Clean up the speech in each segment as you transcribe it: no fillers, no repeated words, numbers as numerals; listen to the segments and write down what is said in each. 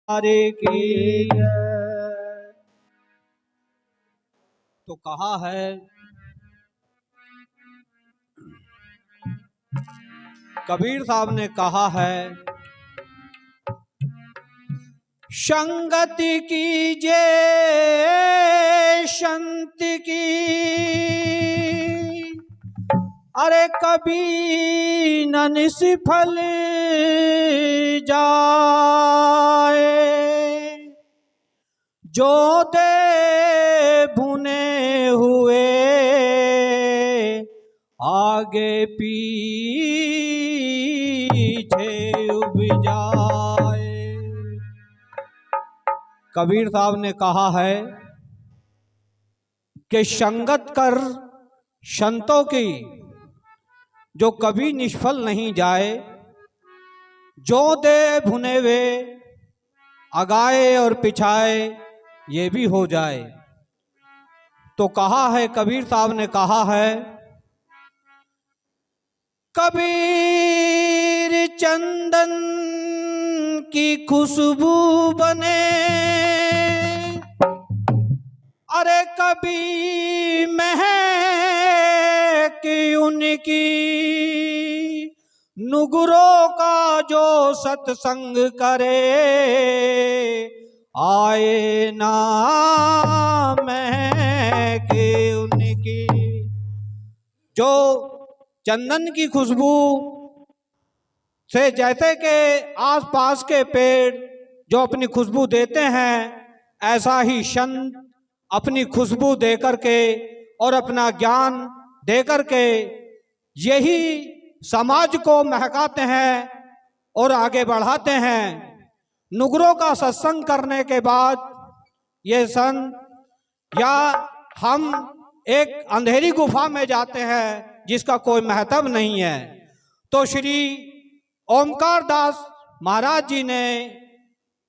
हरे की। तो कहा है कबीर साहब ने कहा है, संगति कीजे संत की, अरे कभी न निष्फल जाए। जो दे भुने हुए आगे पीछे उब जाए। कबीर साहब ने कहा है कि संगत कर संतों की जो कभी निष्फल नहीं जाए, जो दे भुने वे आगाए और पिछाए ये भी हो जाए। तो कहा है कबीर साहब ने कहा है, कबीर चंदन की खुशबू बने, अरे कभी महक उनकी, नुगुरों का जो सत्संग करे आए ना महक उनकी। जो चंदन की खुशबू से जैसे के आसपास के पेड़ जो अपनी खुशबू देते हैं, ऐसा ही संत अपनी खुशबू दे करके और अपना ज्ञान दे करके यही समाज को महकाते हैं और आगे बढ़ाते हैं। नुगरों का सत्संग करने के बाद ये संत या हम एक अंधेरी गुफा में जाते हैं जिसका कोई महत्व नहीं है। तो श्री ओमकार दास महाराज जी ने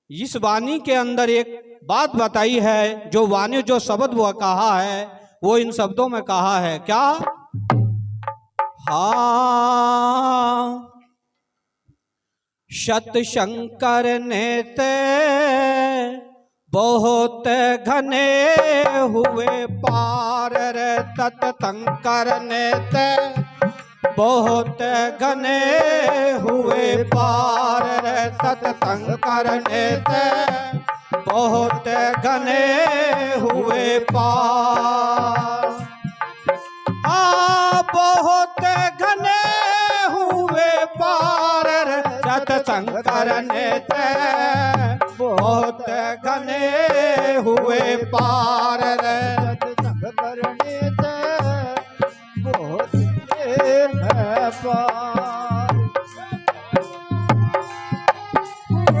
इस वाणी के अंदर एक बात बताई है, जो वाणी जो शब्द वो कहा है वो इन शब्दों में कहा है, क्या? हाँ, सतशंकर ने ते बहुत घने हुए पार रे, सतशंकर ने ते बहुत घने हुए पार रे, सतशंकर ने ते बहुत घने हुए पार। बहुत घने हुए पार रे, सतशंकर ने ते बहुत घने हुए पार रे, सतशंकर ने ते बहुत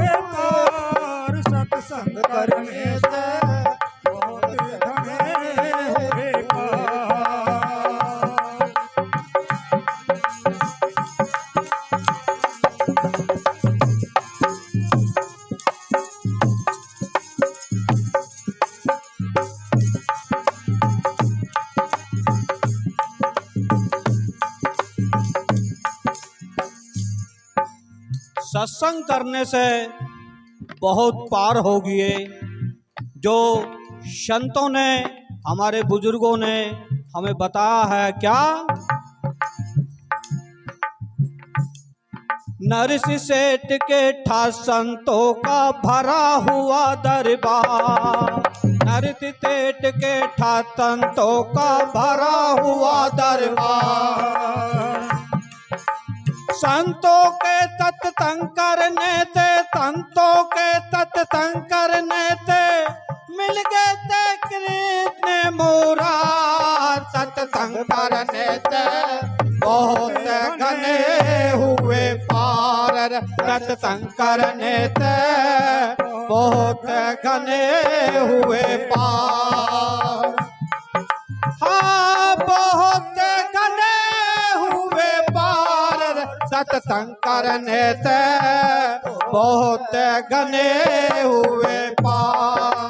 पार, सतशंकर ने ते बहुत घने हुए पार। सत्संग करने से बहुत पार हो गए। जो संतों ने हमारे बुजुर्गों ने हमें बताया है, क्या? नरसिंह सेठ के ठा संतों का भरा हुआ दरबार, नरसिंह सेठ के ठा संतों का भरा हुआ दरबार। संतों के सत्संग करने से, संतों के सत्संग करने से मिल गए थे कृष्ण मुरार। सत्संग करने से बहुत घने हुए पार, सत्संग करने से बहुत घने हुए पार। हाँ, बहुत घने हुए पार, सत्संग करने से बहुत घने हुए पार।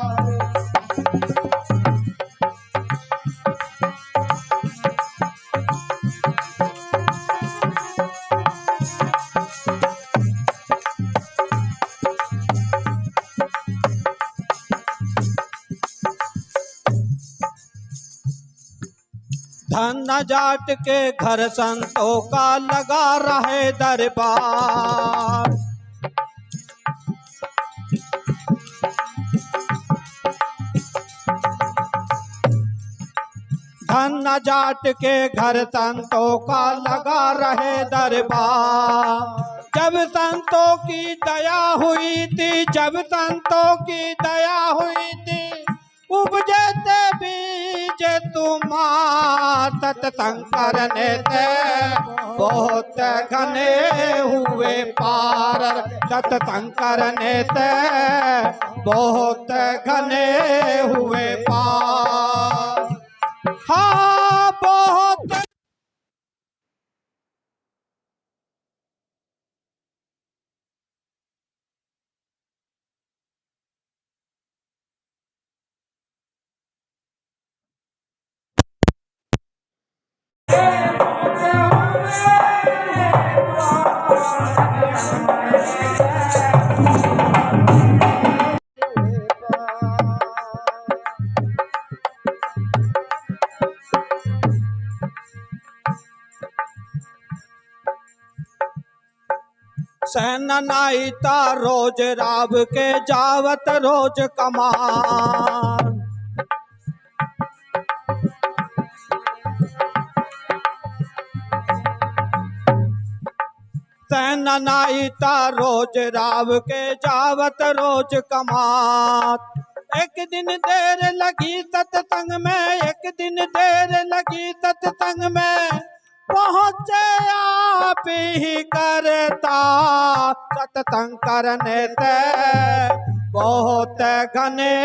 धन न जाट के घर संतों का लगा रहे दरबार। धन न जाट के घर संतों का लगा रहे दरबार। जब संतों की दया हुई थी, जब संतों की दया हुई थी, उपजे ते बीज तुम्हार। सत्संग करने से बहुत घने हुए पार। सत्संग करने से बहुत घने हुए पार। हाँ बहुत सेना नाईता रोज राव के जावत रोज कमान। सेना नाईता रोज राव के जावत रोज कमान। एक दिन देर लगी सत्संग में, एक दिन देर लगी सत्संग में, पहुँचे आप ही करता। सत्संग करने से बहुत घने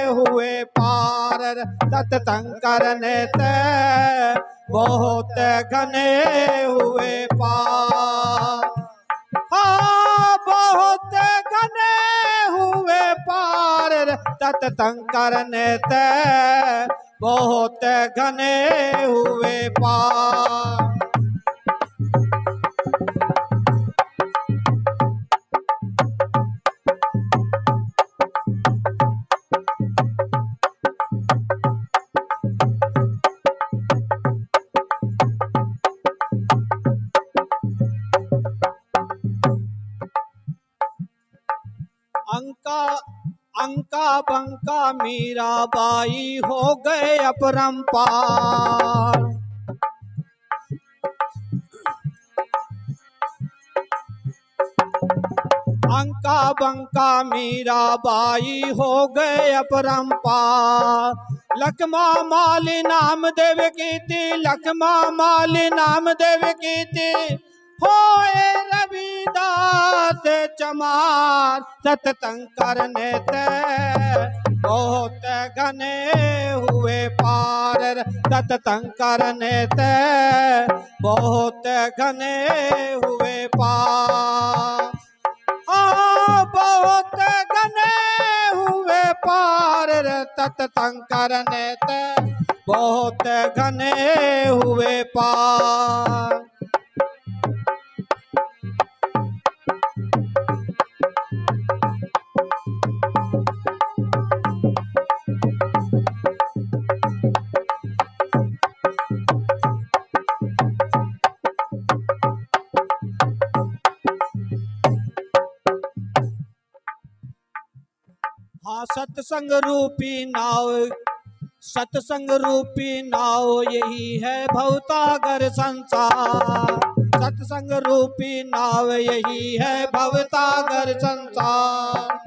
हुए पार। सत्संग करने से बहुत घने हुए पार। हाँ बहुत घने हुए पार। सत्संग करने से बहुत घने हुए पार। अंका बंका मीराबाई हो गए अपरंपार। अंका बंका मीराबाई हो गए अपरंपार। लखमा माली नाम देव की थी, लखमा माली नाम देव की थी, होए रविदास चमार। सत्संग करने से बहुत घने हुए पार। सत्संग करने से बहुत घने हुए पार। बहुत घने हुए पार। सत्संग करने से बहुत घने हुए पार। हाँ सत्संग रूपी नाव, सत्संग रूपी नाव यही है भवसागर संसार। सत्संग रूपी नाव यही है भवसागर संसार।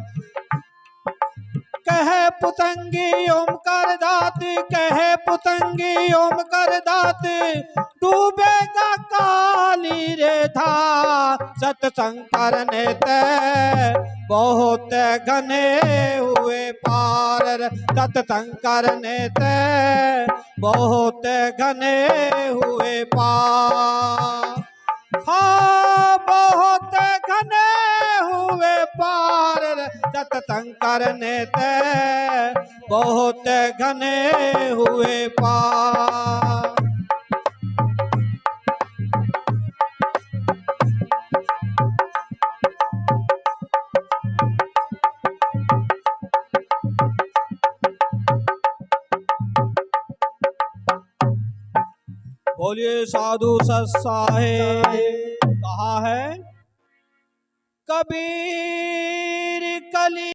कहे पुतंगी ओम कर दाती, कहे पुतंगी ओम कर दाती, डूबेगा काली रे धार। सत्संग करने से बहुत घने हुए पार। सत्संग करने से बहुत घने हुए पार। हाँ बहुत घने हुए पार। सत्संग करने से बहुत घने हुए पार। बोलिए साधु सत साहेब। कहा है कबीर कली